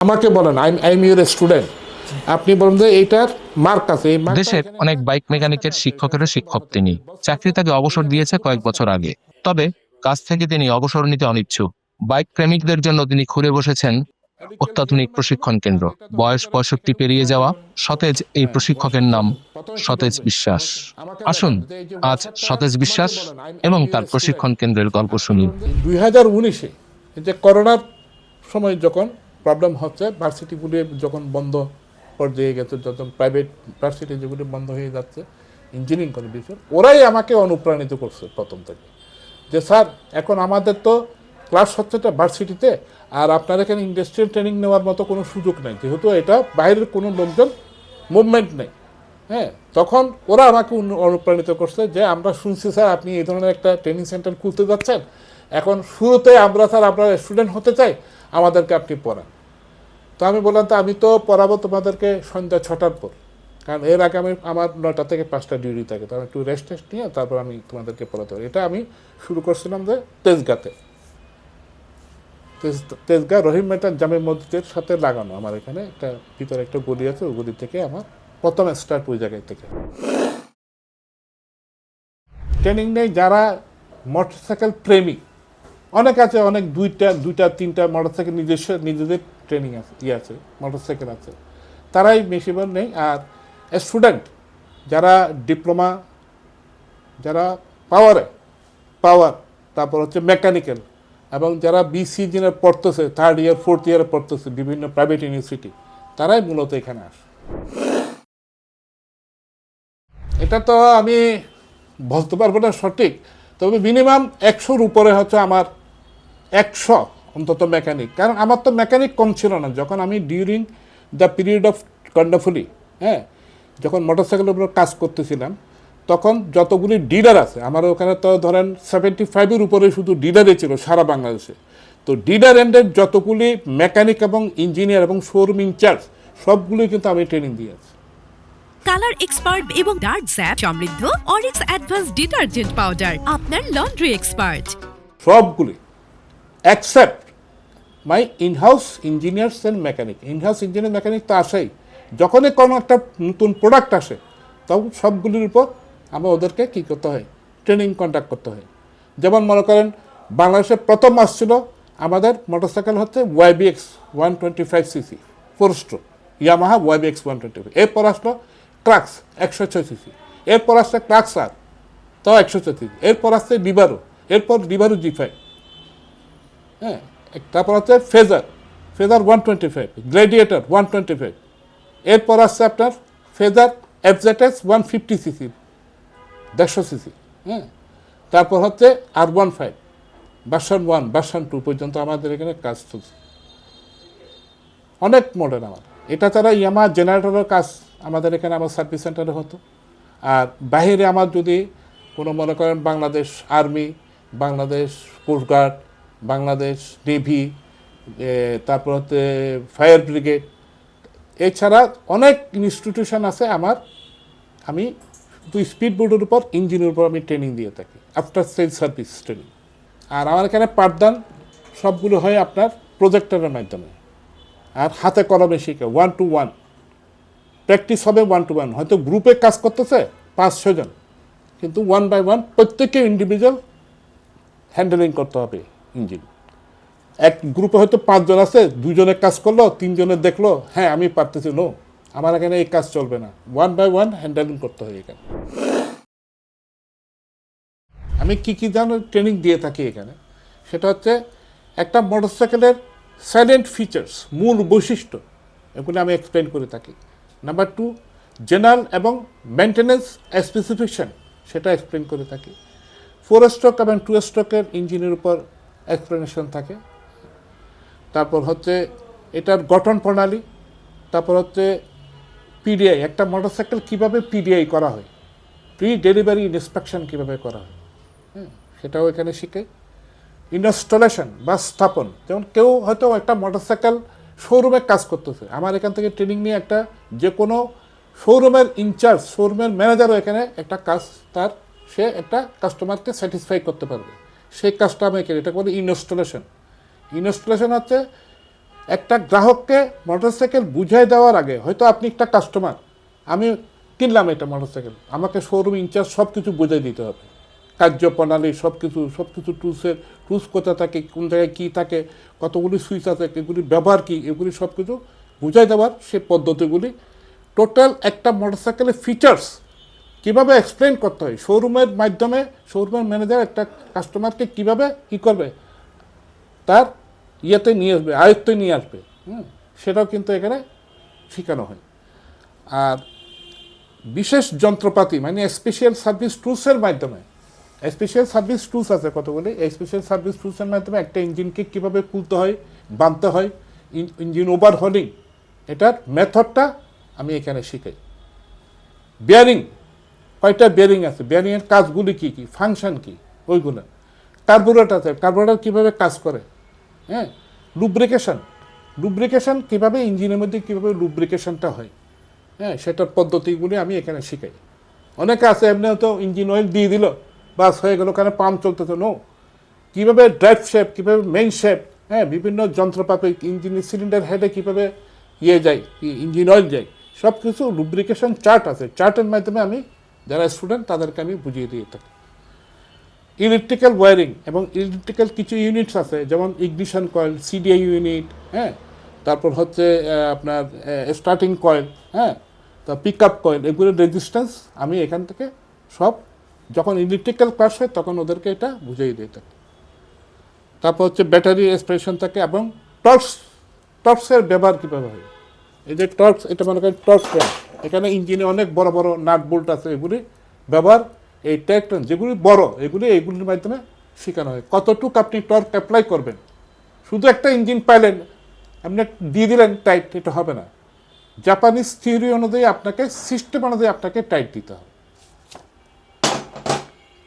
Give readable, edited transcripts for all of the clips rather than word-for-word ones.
আমাকে বলেন I am your student, আপনি বলেন যে এইটার মার্ক আছে, এই মার্কটা দেশের এখানে অনেক এটা বাইক আছে মেকানিকের কিনা সেটা শিক্ষকেরও শিক্ষক প্রমাণিত তিনি। করেন। চাকরি তাকে অবসর দিয়েছে কয়েক বছর আগে। তবে কাজ থেকে তিনি অবসর নিতে অনিচ্ছুক। বাইক প্রেমিকদের জন্য তিনি খুলে বসেছেন মেডিকেল অত্যাধুনিক লিভের মাধ্যমে, প্রশিক্ষণ কেন্দ্র। আর এটা তো মনে বয়স করেন 65 এখানে তো পেরিয়ে যাওয়া ওয়াশার সতেজ এই হ্যাঁ প্রশিক্ষকের ওয়াশার নাম দেখেন প্রথমে কি সতেজ দেখবে বিশ্বাস। আমাকে আসুন দেখান যে এই যে আজ ওয়াশারটা সতেজ আমাকে বিশ্বাস বলেন আই এম এবং ইউর তার স্টুডেন্ট, প্রশিক্ষণ কেন্দ্রের গল্প আপনি শুনি। বলেন যে 2019-এ যে করোনার সময় যখন প্রবলেম হচ্ছে, ভার্সিটিগুলি যখন বন্ধ পর্যায়ে গেছে, যখন প্রাইভেট ভার্সিটি যেগুলি বন্ধ হয়ে যাচ্ছে, ইঞ্জিনিয়ারিং কলেজ বিষয়, ওরাই আমাকে অনুপ্রাণিত করছে প্রথম থেকে যে স্যার এখন আমাদের তো ক্লাস হচ্ছে তো ভার্সিটিতে, আর আপনার এখানে ইন্ডাস্ট্রিয়াল ট্রেনিং নেওয়ার মতো কোনো সুযোগ নেই, যেহেতু এটা বাইরের কোনো লোকজন মুভমেন্ট নেই। হ্যাঁ, তখন ওরা আমাকে অনুপ্রাণিত করছে যে আমরা শুনছি স্যার আপনি এই ধরনের একটা ট্রেনিং সেন্টার খুলতে যাচ্ছেন, এখন শুরুতে আমরা স্যার আপনার স্টুডেন্ট হতে চাই, আমাদেরকে আপনি পড়ান। তো আমি বললাম তো আমি তো পড়াবো তোমাদেরকে সন্ধ্যা 6টার পর, কারণ এর আগে আমি আমার 9টা থেকে 5টা ডিউটি থাকে, তো আমি একটু রেস্ট টেস্ট নিয়ে তারপর আমি তোমাদেরকে পড়াতে পারি। এটা আমি শুরু করছিলাম যে তেজগাঁতে, তেজগাঁ রহিম মেটার জামে মসজিদের সাথে লাগানো, আমার এখানে একটা ভিতরে একটা গলি আছে, ওই গলি থেকে আমার প্রথম স্টার্ট ওই জায়গায় থেকে। ট্রেনিং নেই যারা মোটরসাইকেল প্রেমী, অনেক আছে, অনেক দুইটা তিনটা মোটরসাইকেল নিজেদের ট্রেনিং আছে, আছে মোটরসাইকেল আছে, তারাই বেশিরভাগ নেই। আর স্টুডেন্ট যারা ডিপ্লোমা, যারা পাওয়ার, তারপর হচ্ছে মেকানিক্যাল, এবং যারা বিসি ইঞ্জিনিয়ার পড়তেছে, 3rd ইয়ার 4th ইয়ারে পড়তেছে বিভিন্ন প্রাইভেট ইউনিভার্সিটি, তারাই মূলত এখানে আসে। এটা তো আমি বলতে পারবো না সঠিক, তবে মিনিমাম 100-র উপরে হচ্ছে আমার, 100 অন্তত মেকানিক। কারণ আমার তো মেকানিক কম ছিল না যখন আমি during the period of Karnaphuli, হ্যাঁ, যখন মোটরসাইকেলের উপর কাজ করতেছিলাম, তখন যতগুলি ডিলার আছে আমার ওখানে, তো ধরেন 75-এর উপরে শুধু ডিলারই ছিল সারা বাংলাদেশে। তো ডিলার এন্ডের যতগুলি মেকানিক এবং ইঞ্জিনিয়ার এবং শোরুম ইনচার্জ, সবগুলোই কিন্তু আমি ট্রেনিং দিয়েছি। কালার এক্সপার্ট এবং ডার্ক স্যাপ সমৃদ্ধ অরিক্স অ্যাডভান্স ডিটারজেন্ট পাউডার আপনার লন্ড্রি এক্সপার্ট। সবগুলি accept my in-house engineers and mechanic. In-house engineer mechanic তো আসেই, যখনই কোনো একটা নতুন প্রোডাক্ট আসে তখন সবগুলির উপর আমরা ওদেরকে কী করতে হয়, ট্রেনিং কন্ডাক্ট করতে হয়। যেমন মনে করেন বাংলাদেশে প্রথম আসছিল আমাদের মোটরসাইকেল হচ্ছে YBX 125cc 4 stroke, Yamaha YBX 125। এরপর আসলো ক্রাক্স 106cc, এরপর আসছে ক্রাক্স আর তাও 106cc, এরপর আসছে লিবারো, এরপর লিবারো G5, হ্যাঁ, তারপর হচ্ছে ফেজার 125, গ্ল্যাডিয়েটর 125, এরপর আসছে আপনার ফেজার FZS 150cc 150cc, হ্যাঁ, তারপর হচ্ছে R15 ভার্সন 1 ভার্সন 2 পর্যন্ত আমাদের এখানে কাজ চলছে, অনেক মডেল আমার। এটা ছাড়া ইয়ামা জেনারেটরের কাজ আমাদের এখানে আমার সার্ভিস সেন্টারে হতো। আর বাহিরে আমার যদি কোনো মনে করেন Bangladesh army, Bangladesh coast guard, Bangladesh navy, তারপর হচ্ছে ফায়ার ব্রিগেড, এছাড়া অনেক ইনস্টিটিউশন আছে আমার, আমি শুধু স্পিড বোর্ডের উপর ইঞ্জিনের উপর আমি ট্রেনিং দিয়ে থাকি, আফটার সেল সার্ভিস ট্রেনিং। আর আমার এখানে পাঠদান সবগুলো হয় আপনার প্রজেক্টরের মাধ্যমে, আর হাতে কলমে শিখে 1-to-1 প্র্যাকটিস হবে, 1-to-1। হয়তো গ্রুপে কাজ করতেছে 5-6 জন, কিন্তু 1-by-1 প্রত্যেককে ইন্ডিভিজুয়াল হ্যান্ডেলিং করতে হবে ইঞ্জিন। এক গ্রুপে হয়তো 5 জন আছে, 2 জনে কাজ করলো, 3 জনে দেখলো হ্যাঁ আমি পারতেছি, নো, আমার এখানে এই কাজ চলবে না, 1-by-1 হ্যান্ডেলিং করতে হয় এখানে। আমি কী ধরনের ট্রেনিং দিয়ে থাকি এখানে, সেটা হচ্ছে একটা মোটরসাইকেলের সাইলেন্ট ফিচার্স, মূল বৈশিষ্ট্য, এগুলো আমি এক্সপ্লেন করে থাকি। নাম্বার 2, জেনারেল এবং মেনটেন্যান্স স্পেসিফিকেশন, সেটা এক্সপ্লেন করে থাকি। 4 স্ট্রোক এবং 2 স্ট্রোকের ইঞ্জিনের উপর এক্সপ্লেনেশন থাকে। তারপর হচ্ছে এটার গঠন প্রণালী, তারপর হচ্ছে PDI, একটা মোটরসাইকেল কীভাবে PDI করা হয়, প্রি ডেলিভারি ইন্সপেকশন কীভাবে করা হয়, হ্যাঁ, সেটাও এখানে শিখে। ইনস্টলেশন বা স্থাপন, যেমন কেউ হয়তো একটা মোটরসাইকেল শোরুমে কাজ করতেছে, আমার এখান থেকে ট্রেনিং নিয়ে একটা যে কোনো শোরুমের ইনচার্জ, শোরুমের ম্যানেজারও এখানে একটা কাজ তার, সে একটা কাস্টমারকে স্যাটিসফাই করতে পারবে, সেই কাজটা আমি এখানে, এটা বলি ইনস্টলেশন। ইনস্টলেশন হচ্ছে একটা গ্রাহককে মোটরসাইকেল বুঝাই দেওয়ার আগে, হয়তো আপনি একটা কাস্টমার, আমি কিনলাম এটা মোটরসাইকেল, আমাকে শোরুম ইনচার্জ সব কিছু বুঝাই দিতে হবে, কার্যপ্রণালী সব কিছু টুলস কোথা থাকে, কোন জায়গায় কী থাকে, কতগুলি সুইচ আছে, এগুলির ব্যবহার কী, এগুলি সব কিছু বুঝাই দেওয়ার সে পদ্ধতিগুলি, টোটাল একটা মোটরসাইকেলের ফিচার্স কীভাবে এক্সপ্লেন করতে হয়, শোরুমের মাধ্যমে শোরুমের ম্যানেজার একটা কাস্টমারকে কীভাবে কী করবে, তার ইয়েতে নিয়ে আসবে, আয়ত্তে নিয়ে আসবে, সেটাও কিন্তু এখানে শেখানো হয়। আর বিশেষ যন্ত্রপাতি মানে স্পেশাল সার্ভিস টুলসের মাধ্যমে, স্পেশাল সার্ভিস টুলস আছে কতগুলি, এই স্পেশাল সার্ভিস টুলসের মাধ্যমে একটা ইঞ্জিনকে কীভাবে খুলতে হয়, বাঁধতে হয়, ইঞ্জিন ওভারহলিং, এটার মেথডটা আমি এখানে শিখাই। বিয়ারিং, কয়টা বিয়ারিং আছে, বিয়ারিংয়ের কাজগুলি কী কী, ফাংশন কী, ওইগুলো। কার্বোরেটর আছে, কার্বোরেটর কীভাবে কাজ করে, হ্যাঁ। লুব্রিকেশন কীভাবে ইঞ্জিনের মধ্যে কীভাবে লুব্রিকেশনটা হয়, হ্যাঁ, সেটার পদ্ধতিগুলি আমি এখানে শিখাই। অনেকে আছে এমনি হয়তো ইঞ্জিন অয়েল দিয়ে দিল, বাস হয়ে গেল, ওখানে পাম্প চলতেছে, নো, কীভাবে ড্রাইভ শেপ, কীভাবে মেইন শেপ, হ্যাঁ, বিভিন্ন যন্ত্রপাতি, ইঞ্জিনের সিলিন্ডার হেডে কীভাবে যায়, ইঞ্জিন অয়েল যায়, সব কিছু লুব্রিকেশন চার্ট আছে, চার্টের মাধ্যমে আমি যারা স্টুডেন্ট তাদেরকে আমি বুঝিয়ে দিয়ে থাকি। ইলেকট্রিক্যাল ওয়্যারিং এবং ইলেকট্রিক্যাল কিছু ইউনিটস আছে, যেমন ইগনিশন কয়েল, সিডিআই ইউনিট, হ্যাঁ, তারপর হচ্ছে আপনার স্টার্টিং কয়েল, হ্যাঁ, তা পিক আপ কয়েল, এগুলোর রেজিস্ট্যান্স আমি এখান থেকে সব, যখন ইলেকট্রিক্যাল ক্লাস হয় তখন ওদেরকে এটা বুঝিয়ে দিয়ে থাকি। তারপর হচ্ছে ব্যাটারি এক্সপ্রেশন থাকে এবং টর্কসের ব্যবহার কীভাবে হয়। এই যে টর্কস, এটা মনে করেন টর্ক ফ্রেম, এখানে ইঞ্জিনে অনেক বড় বড় নাট বোল্ট আছে, এগুলি ব্যবহার, এই ট্র্যাক্টর যেগুলি বড়, এইগুলির মাধ্যমে শেখানো হয় কতটুকু আপনি টর্ক অ্যাপ্লাই করবেন। শুধু একটা ইঞ্জিন পাইলেন, আপনি দিয়ে দিলেন টাইট, এটা হবে না। জাপানিজ থিওরি অনুযায়ী আপনাকে, সিস্টেম অনুযায়ী আপনাকে টাইট দিতে হবে।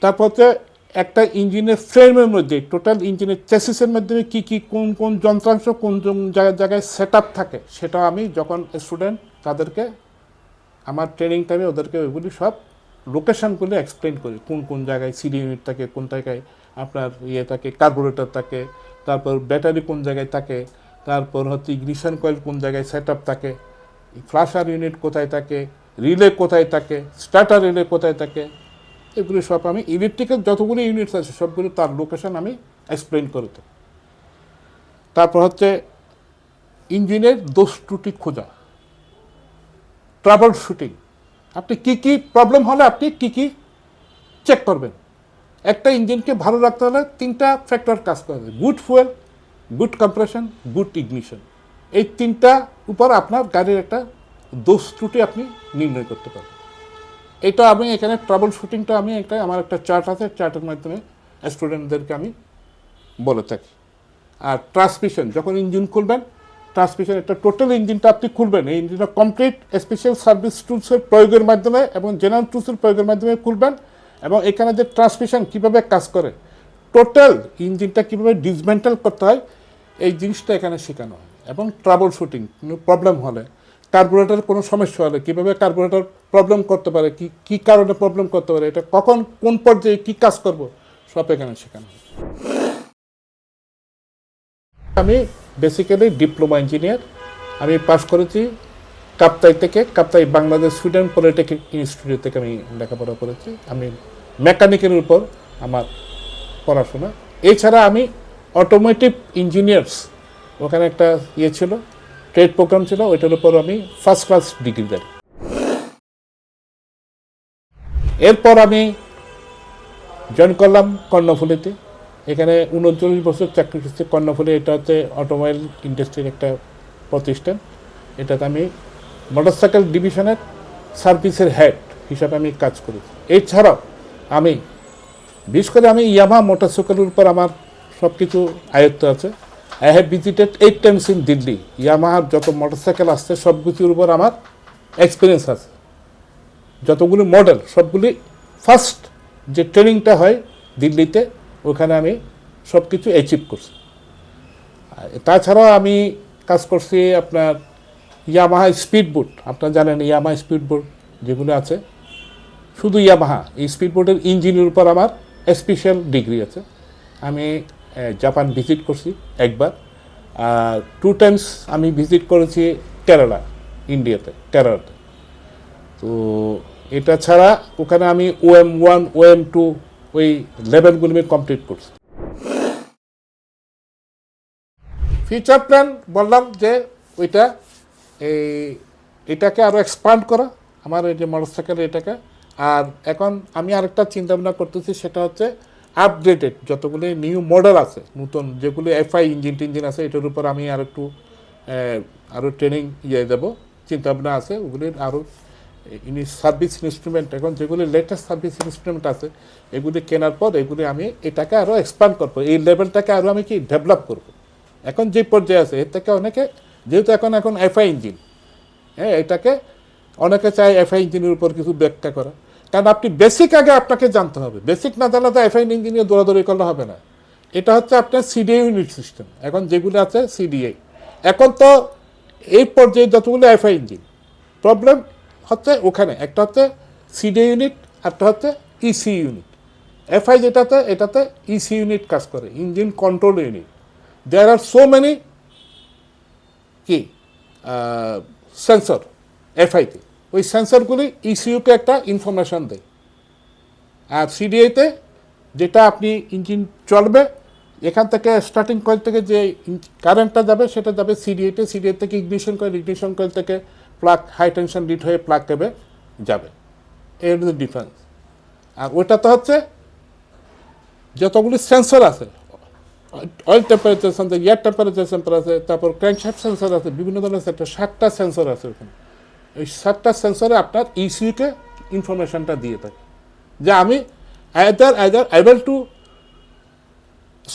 তারপর হচ্ছে একটা ইঞ্জিনের ফ্রেমের মধ্যে, টোটাল ইঞ্জিনের চেসিসের মধ্যে কী কী কোন যন্ত্রাংশ কোন জায়গায় সেট আপ থাকে, সেটা আমি যখন স্টুডেন্ট তাদেরকে আমার ট্রেনিং টাইমে ওদেরকে ওইগুলি সব লোকেশানগুলো এক্সপ্লেন করি, কোন জায়গায় সিডি ইউনিট থাকে, কোন জায়গায় আপনার ইয়ে থাকে, কার্বোরেটর থাকে, তারপর ব্যাটারি কোন জায়গায় থাকে, তারপর হচ্ছে ইগনিশন কয়েল কোন জায়গায় সেট আপ থাকে, ফ্লাশার ইউনিট কোথায় থাকে, রিলে কোথায় থাকে, স্টার্টার রিলে কোথায় থাকে, এগুলি সব আমি ইলেকট্রিক্যাল যতগুলি ইউনিটস আছে সবগুলো তার লোকেশান আমি এক্সপ্লেন করে দিই। তারপর হচ্ছে ইঞ্জিনের দোষ ত্রুটি খোঁজা, ট্রাবল শুটিং, আপনি কী প্রবলেম হলে আপনি কী চেক করবেন। একটা ইঞ্জিনকে ভালো রাখতে হলে 3টা ফ্যাক্টর কাজ করবে, good fuel, good compression, good ignition, এই 3টা উপর আপনার গাড়ির একটা দোষ ত্রুটি আপনি নির্ণয় করতে পারবেন। এটা আমি এখানে ট্রাবল শুটিংটা আমি আমার একটা চার্ট আছে, চার্টের মাধ্যমে স্টুডেন্টদেরকে আমি বলে থাকি। আর ট্রান্সমিশন, যখন ইঞ্জিন খুলবেন, ট্রান্সমিশন একটা টোটাল ইঞ্জিনটা আপনি খুলবেন, এই ইঞ্জিনটা কমপ্লিট স্পেশাল সার্ভিস টুলসের প্রয়োগের মাধ্যমে এবং জেনারেল টুলসের প্রয়োগের মাধ্যমে খুলবেন, এবং এখানে যে ট্রান্সমিশন কীভাবে কাজ করে, টোটাল ইঞ্জিনটা কীভাবে ডিসমেন্টাল করতে হয়, এই জিনিসটা এখানে শেখানো হয়। এবং ট্রাবল শুটিং, কোনো প্রবলেম হলে, কার্বোরেটরের কোনো সমস্যা হলে কীভাবে কার্বোরেটর প্রবলেম করতে পারে, কী কারণে প্রবলেম করতে পারে, এটা কখন কোন পর্যায়ে কী কাজ করব, সব এখানে শেখানো হয়। আমি বেসিক্যালি ডিপ্লোমা ইঞ্জিনিয়ার, আমি পাশ করেছি কাপ্তাই থেকে, Kaptai Bangladesh Sweden polytechnic institute থেকে আমি লেখাপড়া করেছি। আমি মেকানিকের উপর আমার পড়াশোনা, এছাড়া আমি অটোমেটিভ ইঞ্জিনিয়ার্স, ওখানে একটা ইয়ে ছিল, ট্রেড প্রোগ্রাম ছিল, ওইটার উপর আমি ফার্স্ট ক্লাস ডিগ্রি দেয়। এরপর আমি জয়েন করলাম কর্ণফুলীতে, এখানে 39 বছর চাকরি করছি কর্ণফুলী, এটা হচ্ছে অটোমোবাইল ইন্ডাস্ট্রির একটা প্রতিষ্ঠান, এটাতে আমি মোটরসাইকেল ডিভিশনের সার্ভিসের হেড হিসাবে আমি কাজ করি। এছাড়াও আমি বিশেষ করে আমি ইয়ামাহা মোটরসাইকেলের উপর আমার সব কিছু আয়ত্ত আছে। I have visited 8 times in Delhi, ইয়ামাহার যত মোটরসাইকেল আসছে সব কিছুর উপর আমার এক্সপিরিয়েন্স আছে, যতগুলি মডেল সবগুলি ফার্স্ট যে ট্রেনিংটা হয় দিল্লিতে, ওখানে আমি সব কিছু অ্যাচিভ করছি। তাছাড়াও আমি কাজ করছি আপনার ইয়ামাহা স্পিডবোট, আপনারা জানেন ইয়ামাহা স্পিডবোট যেগুলো আছে, শুধু ইয়ামাহা এই স্পিডবোটের ইঞ্জিনের উপর আমার স্পেশাল ডিগ্রি আছে। আমি জাপান ভিজিট করছি একবার, আর 2 টাইমস আমি ভিজিট করেছি কেরালা, কেরালাতে। তো এটা ছাড়া ওখানে আমি OM1 OM2 ওই লেভেলগুলো আমি কমপ্লিট করছি। ফিউচার প্ল্যান বললাম যে ওইটা এটাকে আরও এক্সপান্ড করা, আমার এই যে মোটরসাইকেল এটাকে। আর এখন আমি আরেকটা চিন্তা ভাবনা করতেছি, সেটা হচ্ছে আপগ্রেডেড যতগুলি নিউ মডেল আছে, নতুন যেগুলি FI ইঞ্জিন আছে, এটার উপর আমি আরও ট্রেনিং দেবো, চিন্তাভাবনা আছে। ওগুলির আরও সার্ভিস ইনস্ট্রুমেন্ট, এখন যেগুলি লেটেস্ট সার্ভিস ইনস্ট্রুমেন্ট আছে, এগুলি কেনার পর এগুলি আমি এটাকে আরও এক্সপান্ড করবো, এই লেভেলটাকে আরও আমি ডেভেলপ করবো। এখন যে পর্যায়ে আছে এর থেকে অনেকে, যেহেতু এখন FI ইঞ্জিন, হ্যাঁ, এটাকে অনেকে চায় FI ইঞ্জিনের উপর কিছু ব্যাখ্যা করা। কারণ আপনি বেসিক আগে আপনাকে জানতে হবে, বেসিক না জানলে তো FI ইঞ্জিনিয়ার দৌড়াদৌড়ি করলে হবে না। এটা হচ্ছে আপনার CDI ইউনিট সিস্টেম, এখন যেগুলো আছে CDI। এখন তো এই পর্যায়ে যতগুলো FI ইঞ্জিন, প্রবলেম হচ্ছে ওখানে একটা হচ্ছে CDI ইউনিট, একটা হচ্ছে EC ইউনিট। FI যেটাতে, এটাতে EC ইউনিট কাজ করে, ইঞ্জিন কন্ট্রোল ইউনিট। দেয়ার আর সো মেনি কি সেন্সর FI-তে, ওই সেন্সরগুলি ECU-কে একটা ইনফরমেশন দেয়। আর CDI-তে যেটা আপনি ইঞ্জিন চলবে, এখান থেকে স্টার্টিং কয়েল থেকে যে কারেন্টটা যাবে সেটা যাবে CDI-তে, CDI থেকে ইগনিশন কয়েল থেকে প্লাগ হাই টেনশন লিড হয়ে প্লাগ কেবে যাবে। এর মধ্যে ডিফারেন্স। আর ওইটাতে হচ্ছে যতগুলি সেন্সর আছে, oil temperature sensor, air temperature sensor আছে, তারপর ক্র্যাঙ্কশ্যাফট সেন্সর আছে, বিভিন্ন ধরনের সেন্সর, 7টা সেন্সর আছে ওখানে। এই 7টা সেন্সরে আপনার ECU-কে ইনফরমেশনটা দিয়ে থাকে যে আমি either able to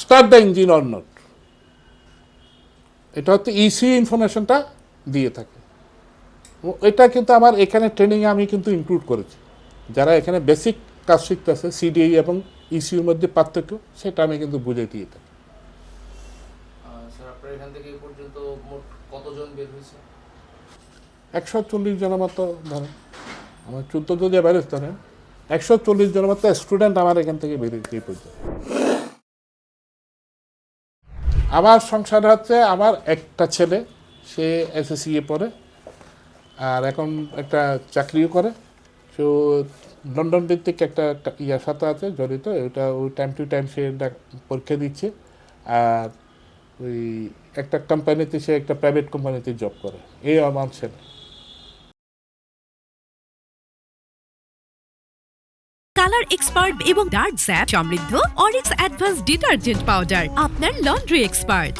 start the engine or not. এটা হচ্ছে ECU ইনফরমেশনটা দিয়ে থাকে। এটা কিন্তু আমার এখানে ট্রেনিংয়ে আমি কিন্তু ইনক্লুড করেছি। যারা এখানে বেসিক কাজ শিখতেছে, CDI এবং ECUর মধ্যে পার্থক্য, সেটা আমি কিন্তু বুঝিয়ে দিয়ে থাকি। স্যার, আপনার এখান থেকে এই পর্যন্ত মোট কতজন বের হয়েছে? 140 জনের মতো ধরেন, আমার 14 যদি অ্যাভারেজ ধরেন, 140 জনের মতো স্টুডেন্ট আমার এখান থেকে বেরিয়েছে এই পর্যন্ত। আমার সংসার হচ্ছে, আমার একটা ছেলে, সে SSCA পড়ে, আর এখন একটা চাকরিও করে। সে লন্ডন ভিত্তিক একটা ইয়ার সাথে আছে জড়িত, ওইটা ওই টাইম টু টাইম সে পরীক্ষা দিচ্ছে। আর ওই একটা কোম্পানিতে, সে একটা প্রাইভেট কোম্পানিতে জব করে। এই আমার ছেলে। কালার এক্সপার্ট এবং ডার্ক জ্যাপ সমৃদ্ধ অরিক্স অ্যাডভান্স ডিটারজেন্ট পাউডার, আপনার লন্ড্রি এক্সপার্ট।